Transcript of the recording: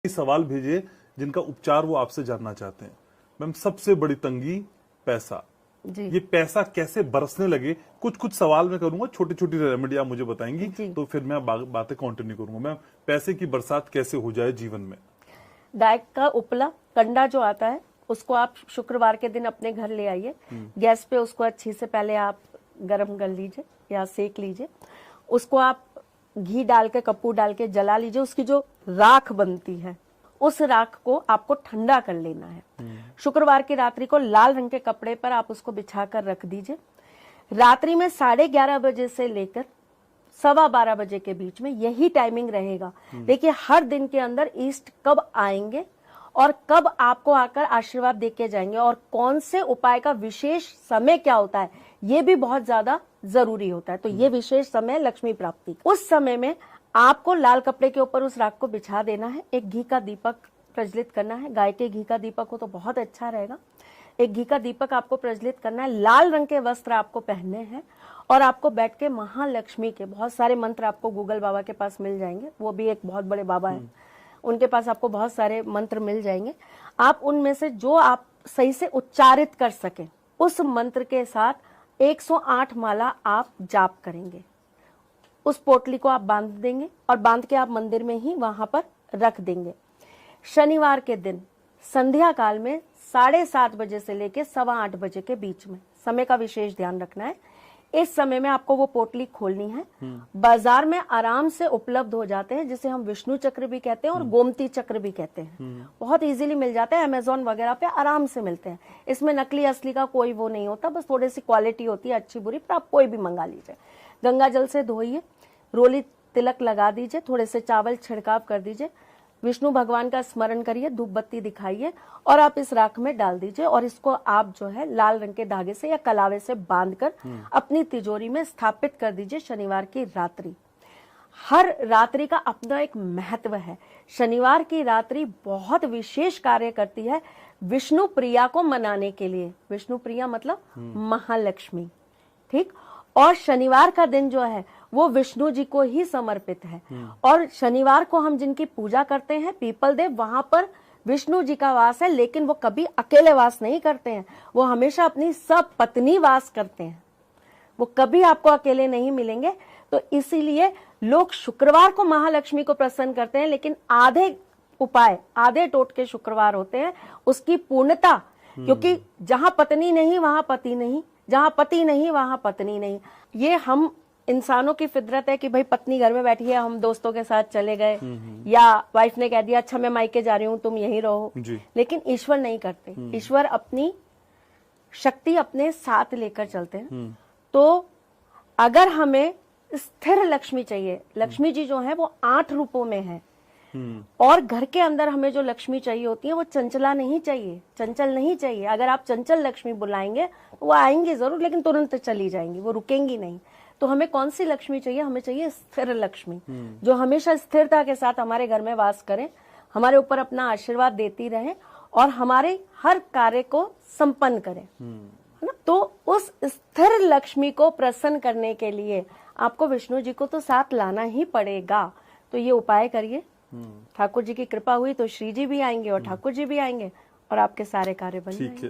सवाल भेजे जिनका उपचार वो आपसे जानना चाहते हैं। मैम, सबसे बड़ी तंगी पैसा जी। ये पैसा कैसे बरसने लगे, कुछ सवाल मैं करूंगा, छोटी छोटी रेमेडी आप मुझे बताएंगी तो फिर मैं बातें कंटिन्यू करूंगा। मैम, पैसे की बरसात कैसे हो जाए जीवन में? गाय का उपला कंडा जो आता है उसको आप शुक्रवार के दिन अपने घर ले आइए। गैस पे उसको अच्छी से पहले आप गरम कर लीजिए या सेक लीजिए। उसको आप घी डाल के, कपूर डाल के जला लीजिए। उसकी जो राख बनती है उस राख को आपको ठंडा कर लेना है। शुक्रवार की रात्रि को लाल रंग के कपड़े पर आप उसको बिछाकर रख दीजिए। रात्रि में 11:30 बजे से लेकर 12:15 बजे के बीच में यही टाइमिंग रहेगा। देखिए, हर दिन के अंदर ईस्ट कब आएंगे और कब आपको आकर आशीर्वाद देके जाएंगे और कौन से उपाय का विशेष समय क्या होता है, ये भी बहुत ज्यादा जरूरी होता है। तो ये विशेष समय लक्ष्मी प्राप्ति, उस समय में आपको लाल कपड़े के ऊपर उस राख को बिछा देना है। एक घी का दीपक प्रज्वलित करना है। गाय के घी का दीपक हो तो बहुत अच्छा रहेगा। एक घी का दीपक आपको प्रज्वलित करना है। लाल रंग के वस्त्र आपको पहनने हैं और आपको बैठ के महालक्ष्मी के बहुत सारे मंत्र आपको गूगल बाबा के पास मिल जाएंगे। वो भी एक बहुत बड़े बाबा हैं, उनके पास आपको बहुत सारे मंत्र मिल जाएंगे। आप उनमें से जो आप सही से उच्चारित कर सकें उस मंत्र के साथ 108 माला आप जाप करेंगे। उस पोटली को आप बांध देंगे और बांध के आप मंदिर में ही वहां पर रख देंगे। शनिवार के दिन संध्या काल में 7:30 बजे से लेकर 8:15 बजे के बीच में, समय का विशेष ध्यान रखना है। इस समय में आपको वो पोटली खोलनी है। बाजार में आराम से उपलब्ध हो जाते हैं, जिसे हम विष्णु चक्र भी कहते हैं और गोमती चक्र भी कहते हैं। बहुत इजीली मिल जाते हैं, अमेजोन वगैरह पे आराम से मिलते हैं। इसमें नकली असली का कोई वो नहीं होता, बस थोड़ी सी क्वालिटी होती है अच्छी बुरी, पर आप कोई भी मंगा लीजिए। गंगा जल से धोइए, रोली तिलक लगा दीजिए, थोड़े से चावल छिड़काव कर दीजिए, विष्णु भगवान का स्मरण करिए, धूप बत्ती दिखाइए और आप इस राख में डाल दीजिए। और इसको आप जो है लाल रंग के धागे से या कलावे से बांधकर अपनी तिजोरी में स्थापित कर दीजिए शनिवार की रात्रि। हर रात्रि का अपना एक महत्व है। शनिवार की रात्रि बहुत विशेष कार्य करती है विष्णु प्रिया को मनाने के लिए। विष्णु प्रिया मतलब महालक्ष्मी, ठीक। और शनिवार का दिन जो है वो विष्णु जी को ही समर्पित है। और शनिवार को हम जिनकी पूजा करते हैं पीपल देव, वहां पर विष्णु जी का वास है, लेकिन वो कभी अकेले वास नहीं करते हैं, वो हमेशा अपनी सब पत्नी वास करते हैं। वो कभी आपको अकेले नहीं मिलेंगे। तो इसीलिए लोग शुक्रवार को महालक्ष्मी को प्रसन्न करते हैं, लेकिन आधे उपाय, आधे टोटके शुक्रवार होते हैं उसकी पूर्णता। क्योंकि जहां पत्नी नहीं वहां पति नहीं, जहां पति नहीं वहां पत्नी नहीं। ये हम इंसानों की फितरत है कि भाई पत्नी घर में बैठी है, हम दोस्तों के साथ चले गए, या वाइफ ने कह दिया अच्छा मैं मायके जा रही हूँ तुम यहीं रहो। लेकिन ईश्वर नहीं करते। ईश्वर अपनी शक्ति अपने साथ लेकर चलते हैं। तो अगर हमें स्थिर लक्ष्मी चाहिए, लक्ष्मी जी जो है वो 8 रूपों में है। और घर के अंदर हमें जो लक्ष्मी चाहिए होती है वो चंचला नहीं चाहिए, चंचल नहीं चाहिए। अगर आप चंचल लक्ष्मी बुलाएंगे वो आएंगी जरूर, लेकिन तुरंत चली जाएंगी, वो रुकेंगी नहीं। तो हमें कौन सी लक्ष्मी चाहिए? हमें चाहिए स्थिर लक्ष्मी, जो हमेशा स्थिरता के साथ हमारे घर में वास करें, हमारे ऊपर अपना आशीर्वाद देती रहे और हमारे हर कार्य को संपन्न करें, है ना। तो उस स्थिर लक्ष्मी को प्रसन्न करने के लिए आपको विष्णु जी को तो साथ लाना ही पड़ेगा। तो ये उपाय करिए। ठाकुर जी की कृपा हुई तो श्री जी भी आएंगे और ठाकुर जी भी आएंगे और आपके सारे कार्य बन जाएंगे।